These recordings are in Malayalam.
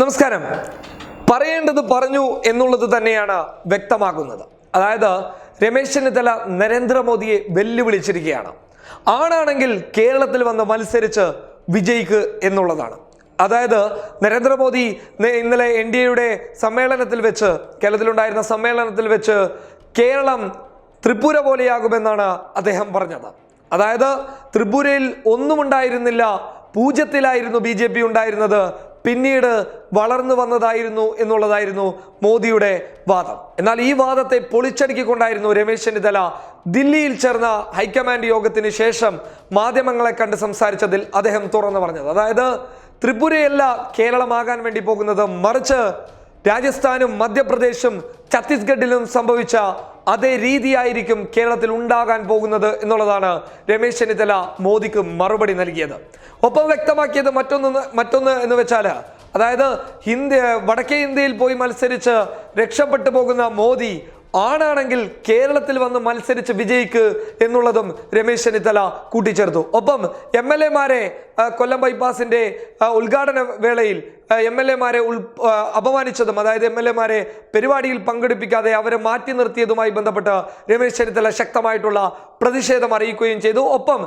നമസ്കാരം. പറയേണ്ടത് പറഞ്ഞു എന്നുള്ളത് തന്നെയാണ് വ്യക്തമാക്കുന്നത്. അതായത് രമേശ് ചെന്നിത്തല നരേന്ദ്രമോദിയെ വെല്ലുവിളിച്ചിരിക്കുകയാണ്. ആണാണെങ്കിൽ കേരളത്തിൽ വന്ന് മത്സരിച്ച് വിജയിക്ക് എന്നുള്ളതാണ്. അതായത് നരേന്ദ്രമോദി ഇന്നലെ NDAയുടെ സമ്മേളനത്തിൽ വെച്ച്, കേരളത്തിലുണ്ടായിരുന്ന സമ്മേളനത്തിൽ വെച്ച് കേരളം ത്രിപുര പോലെയാകുമെന്നാണ് അദ്ദേഹം പറഞ്ഞത്. അതായത് ത്രിപുരയിൽ ഒന്നുമുണ്ടായിരുന്നില്ല, പൂജ്യത്തിലായിരുന്നു BJP ഉണ്ടായിരുന്നത്, പിന്നീട് വളർന്നു വന്നതായിരുന്നു എന്നുള്ളതായിരുന്നു മോദിയുടെ വാദം. എന്നാൽ ഈ വാദത്തെ പൊളിച്ചടുക്കിക്കൊണ്ടായിരുന്നു രമേശ് ചെന്നിത്തല ദില്ലിയിൽ ചേർന്ന ഹൈക്കമാൻഡ് യോഗത്തിന് ശേഷം മാധ്യമങ്ങളെ കണ്ട് സംസാരിച്ചതിൽ അദ്ദേഹം തുറന്നു പറഞ്ഞത്. അതായത് ത്രിപുരയല്ല കേരളമാകാൻ വേണ്ടി പോകുന്നത്, മറിച്ച് രാജസ്ഥാനും മധ്യപ്രദേശും ഛത്തീസ്ഗഡിലും സംഭവിച്ച അതേ രീതിയായിരിക്കും കേരളത്തിൽ ഉണ്ടാകാൻ പോകുന്നത് എന്നുള്ളതാണ് രമേശ് ചെന്നിത്തല മോദിക്ക് മറുപടി നൽകിയത്. ഒപ്പം വ്യക്തമാക്കിയത് മറ്റൊന്ന് എന്ന് വെച്ചാൽ, അതായത് വടക്കേ ഇന്ത്യയിൽ പോയി മത്സരിച്ച് രക്ഷപ്പെട്ടു പോകുന്ന മോദി ആണാണെങ്കിൽ കേരളത്തിൽ വന്ന് മത്സരിച്ച് വിജയിക്ക് എന്നുള്ളതും രമേശ് ചെന്നിത്തല കൂട്ടിച്ചേർത്തു. ഒപ്പം MLA-മാരെ കൊല്ലം ബൈപ്പാസിന്റെ ഉദ്ഘാടന വേളയിൽ MLA-മാരെ അപമാനിച്ചതും, അതായത് MLA-മാരെ പരിപാടിയിൽ പങ്കെടുപ്പിക്കാതെ അവരെ മാറ്റി നിർത്തിയതുമായി ബന്ധപ്പെട്ട് രമേശ് ചെന്നിത്തല ശക്തമായിട്ടുള്ള പ്രതിഷേധം അറിയിക്കുകയും ചെയ്തു. ഒപ്പം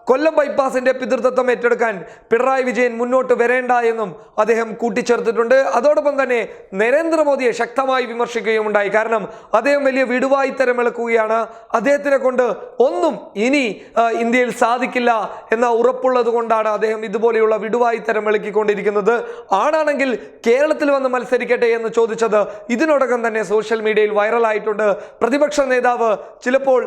കൊല്ലം ബൈപ്പാസിന്റെ പിതൃത്വം ഏറ്റെടുക്കാൻ പിണറായി വിജയൻ മുന്നോട്ട് വരേണ്ട എന്നും അദ്ദേഹം കൂട്ടിച്ചേർത്തിട്ടുണ്ട്. അതോടൊപ്പം തന്നെ നരേന്ദ്രമോദിയെ ശക്തമായി വിമർശിക്കുകയും ഉണ്ടായി. കാരണം അദ്ദേഹം വലിയ വിടുവായിത്തരം ഇളക്കുകയാണ്. അദ്ദേഹത്തിനെ കൊണ്ട് ഒന്നും ഇനി ഇന്ത്യയിൽ സാധിക്കില്ല എന്ന ഉറപ്പുള്ളത് കൊണ്ടാണ് അദ്ദേഹം ഇതുപോലെയുള്ള വിടുവായിത്തരം ഇളക്കിക്കൊണ്ടിരിക്കുന്നത്. ആണാണെങ്കിൽ കേരളത്തിൽ വന്ന് മത്സരിക്കട്ടെ എന്ന് ചോദിച്ചത് ഇതിനോടകം തന്നെ സോഷ്യൽ മീഡിയയിൽ വൈറലായിട്ടുണ്ട്. പ്രതിപക്ഷ നേതാവ് ചിലപ്പോൾ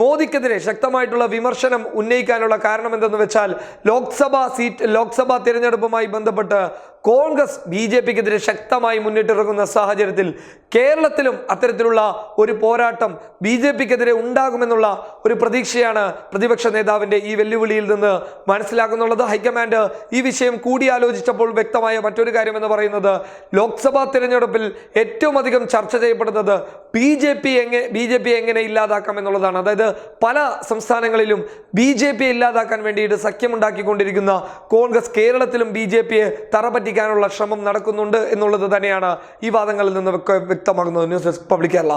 മോദിക്കെതിരെ ശക്തമായിട്ടുള്ള വിമർശനം ഉന്നയിക്കാൻ കാരണം എന്തെന്ന് വെച്ചാൽ ലോക്സഭാ തിരഞ്ഞെടുപ്പുമായി ബന്ധപ്പെട്ട് കോൺഗ്രസ് BJPക്കെതിരെ ശക്തമായി മുന്നിട്ടിറങ്ങുന്ന സാഹചര്യത്തിൽ കേരളത്തിലും അത്തരത്തിലുള്ള ഒരു പോരാട്ടം BJPക്കെതിരെ ഉണ്ടാകുമെന്നുള്ള ഒരു പ്രതീക്ഷയാണ് പ്രതിപക്ഷ നേതാവിന്റെ ഈ വെല്ലുവിളിയിൽ നിന്ന് മനസ്സിലാക്കുന്നുള്ളത്. ഹൈക്കമാൻഡ് ഈ വിഷയം കൂടിയാലോചിച്ചപ്പോൾ വ്യക്തമായ മറ്റൊരു കാര്യം എന്ന് പറയുന്നത്, ലോക്സഭാ തിരഞ്ഞെടുപ്പിൽ ഏറ്റവും അധികം ചർച്ച ചെയ്യപ്പെടുന്നത് BJP എങ്ങനെ ഇല്ലാതാക്കാം എന്നുള്ളതാണ്. അതായത് പല സംസ്ഥാനങ്ങളിലും BJP ഇല്ലാതാക്കാൻ വേണ്ടിയിട്ട് സഖ്യമുണ്ടാക്കിക്കൊണ്ടിരിക്കുന്ന കോൺഗ്രസ് കേരളത്തിലും BJPയെ തറപറ്റിക്കാനുള്ള ശ്രമം നടക്കുന്നുണ്ട് എന്നുള്ളത് തന്നെയാണ് ഈ വാദങ്ങളിൽ നിന്ന് വ്യക്തമാകുന്നത്. News desk public Kerala.